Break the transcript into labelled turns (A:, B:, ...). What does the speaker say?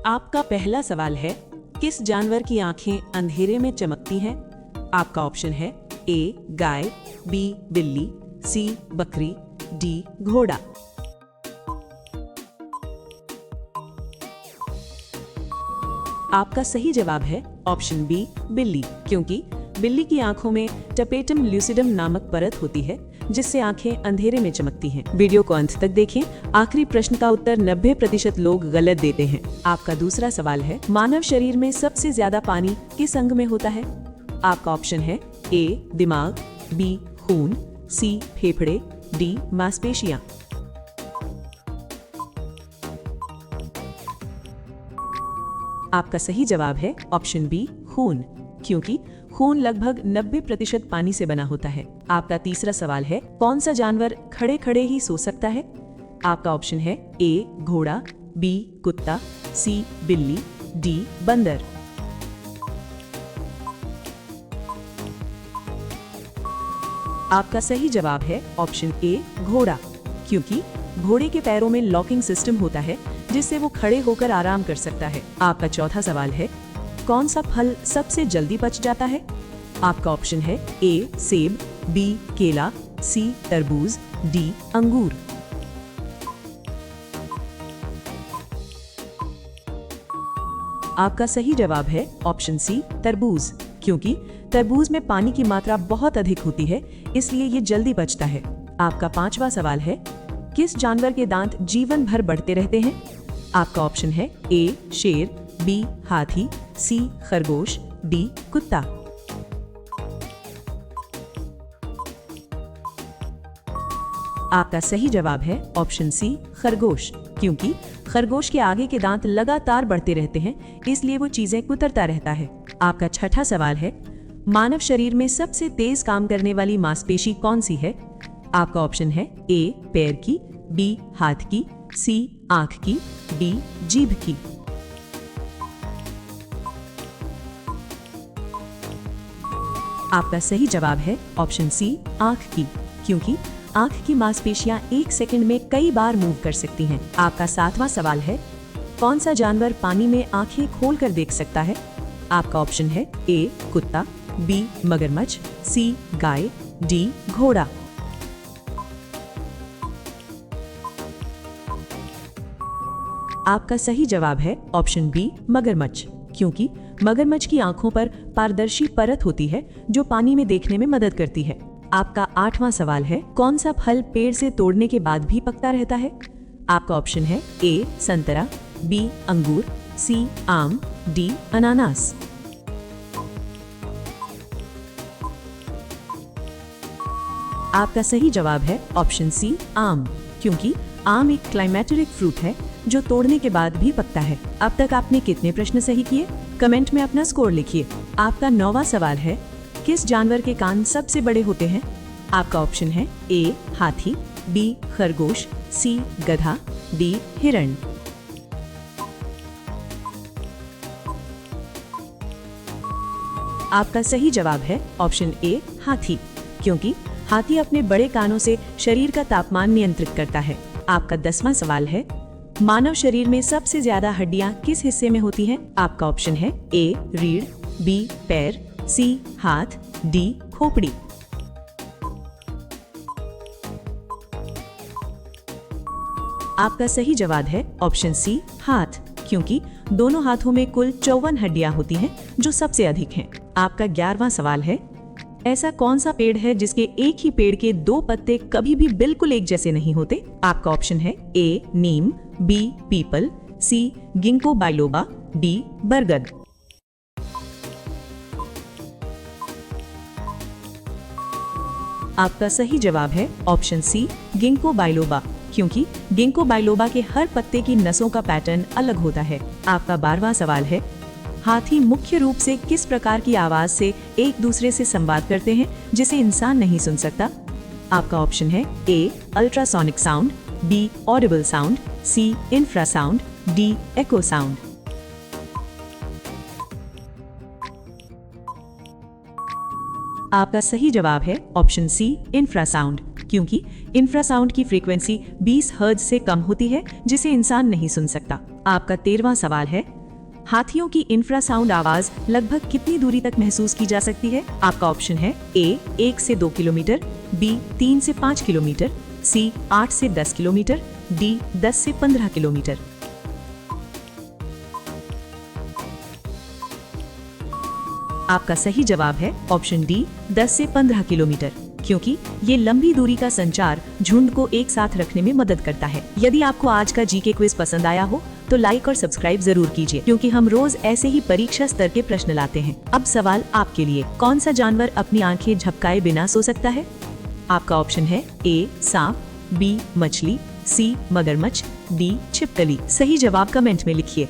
A: आपका पहला सवाल है, किस जानवर की आंखें अंधेरे में चमकती हैं? आपका ऑप्शन है ए गाय, बी बिल्ली, सी बकरी, डी घोड़ा। आपका सही जवाब है ऑप्शन बी बिल्ली, क्योंकि बिल्ली की आंखों में टपेटम ल्यूसिडम नामक परत होती है जिससे आंखें अंधेरे में चमकती हैं। वीडियो को अंत तक देखें। आखिरी प्रश्न का उत्तर 90% लोग गलत देते हैं। आपका दूसरा सवाल है, मानव शरीर में सबसे ज्यादा पानी किस अंग में होता है? आपका ऑप्शन है ए दिमाग, बी खून, सी फेफड़े, डी मांसपेशियां। आपका सही जवाब है ऑप्शन बी खून, क्योंकि खून लगभग 90% पानी से बना होता है। आपका तीसरा सवाल है, कौन सा जानवर खड़े खड़े ही सो सकता है? आपका ऑप्शन है ए घोड़ा, बी कुत्ता, सी बिल्ली, डी बंदर। आपका सही जवाब है ऑप्शन ए घोड़ा, क्योंकि घोड़े के पैरों में लॉकिंग सिस्टम होता है जिससे वो खड़े होकर आराम कर सकता है। आपका चौथा सवाल है, कौन सा फल सबसे जल्दी पच जाता है? आपका ऑप्शन है ए सेब, बी केला, सी तरबूज, डी अंगूर। आपका सही जवाब है ऑप्शन सी तरबूज, क्योंकि तरबूज में पानी की मात्रा बहुत अधिक होती है, इसलिए ये जल्दी पचता है। आपका पांचवा सवाल है, किस जानवर के दांत जीवन भर बढ़ते रहते हैं? आपका ऑप्शन है ए शेर, बी हाथी, सी खरगोश, डी कुत्ता। आपका सही जवाब है ऑप्शन सी खरगोश, क्योंकि खरगोश के आगे के दांत लगातार बढ़ते रहते हैं, इसलिए वो चीजें कुतरता रहता है। आपका छठा सवाल है, मानव शरीर में सबसे तेज काम करने वाली मांसपेशी कौन सी है? आपका ऑप्शन है ए पैर की, बी हाथ की, सी आंख की, डी जीभ की। आपका सही जवाब है ऑप्शन सी आंख की, क्योंकि आंख की मांसपेशियां 1 सेकंड में कई बार मूव कर सकती हैं। आपका सातवां सवाल है, कौन सा जानवर पानी में आंखें खोलकर देख सकता है? आपका ऑप्शन है ए कुत्ता, बी मगरमच्छ, सी गाय, डी घोड़ा। आपका सही जवाब है ऑप्शन बी मगरमच्छ, क्योंकि मगरमच्छ की आंखों पर पारदर्शी परत होती है जो पानी में देखने में मदद करती है। आपका आठवां सवाल है, कौन सा फल पेड़ से तोड़ने के बाद भी पकता रहता है? आपका ऑप्शन है ए संतरा, बी अंगूर, सी आम, डी अनानास। आपका सही जवाब है ऑप्शन सी आम, क्योंकि आम एक क्लाइमेटेरिक फ्रूट है जो तोड़ने के बाद भी पकता है। अब तक आपने कितने प्रश्न सही किए? कमेंट में अपना स्कोर लिखिए। आपका 9वां सवाल है, किस जानवर के कान सबसे बड़े होते हैं? आपका ऑप्शन है ए हाथी, बी खरगोश, सी गधा, डी हिरण। आपका सही जवाब है ऑप्शन ए हाथी, क्योंकि हाथी अपने बड़े कानों से शरीर का तापमान नियंत्रित करता है। आपका 10वां सवाल है, मानव शरीर में सबसे ज्यादा हड्डियां किस हिस्से में होती हैं? आपका ऑप्शन है ए रीढ़, बी पैर, सी हाथ, डी खोपड़ी। आपका सही जवाब है ऑप्शन सी हाथ, क्योंकि दोनों हाथों में कुल 54 हड्डियां होती हैं जो सबसे अधिक हैं। आपका 11वां सवाल है, ऐसा कौन सा पेड़ है जिसके एक ही पेड़ के 2 पत्ते कभी भी बिल्कुल एक जैसे नहीं होते? आपका ऑप्शन है ए नीम, बी पीपल, सी गिंको बाइलोबा, डी बरगद। आपका सही जवाब है ऑप्शन सी गिंको बाइलोबा, क्योंकि गिंको बाइलोबा के हर पत्ते की नसों का पैटर्न अलग होता है। आपका 12वां सवाल है, हाथी मुख्य रूप से किस प्रकार की आवाज से एक दूसरे से संवाद करते हैं जिसे इंसान नहीं सुन सकता? आपका ऑप्शन है A ultrasonic sound, B audible sound, C infrasound, D echo sound. आपका सही जवाब है ऑप्शन सी इंफ्रासाउंड, क्योंकि इंफ्रासाउंड की फ्रीक्वेंसी 20 हर्ट्ज से कम होती है जिसे इंसान नहीं सुन सकता। आपका 13वां सवाल है, हाथियों की इंफ्रासाउंड आवाज लगभग कितनी दूरी तक महसूस की जा सकती है? आपका ऑप्शन है ए 1 से 2 किलोमीटर, बी 3 से 5 किलोमीटर, सी 8 से 10 किलोमीटर, डी 10 से 15 किलोमीटर। आपका सही जवाब है ऑप्शन डी 10 से 15 किलोमीटर, क्योंकि ये लंबी दूरी का संचार झुंड को एक साथ रखने में मदद करता है। यदि आपको आज का जीके क्विज पसंद आया हो तो लाइक और सब्सक्राइब जरूर कीजिए, क्योंकि हम रोज ऐसे ही परीक्षा स्तर के प्रश्न लाते हैं। अब सवाल आपके लिए, कौन सा जानवर अपनी आंखें झपकाए बिना सो सकता है? आपका ऑप्शन है ए सांप, बी मछली, सी मगरमच्छ, डी छिपकली। सही जवाब कमेंट में लिखिए।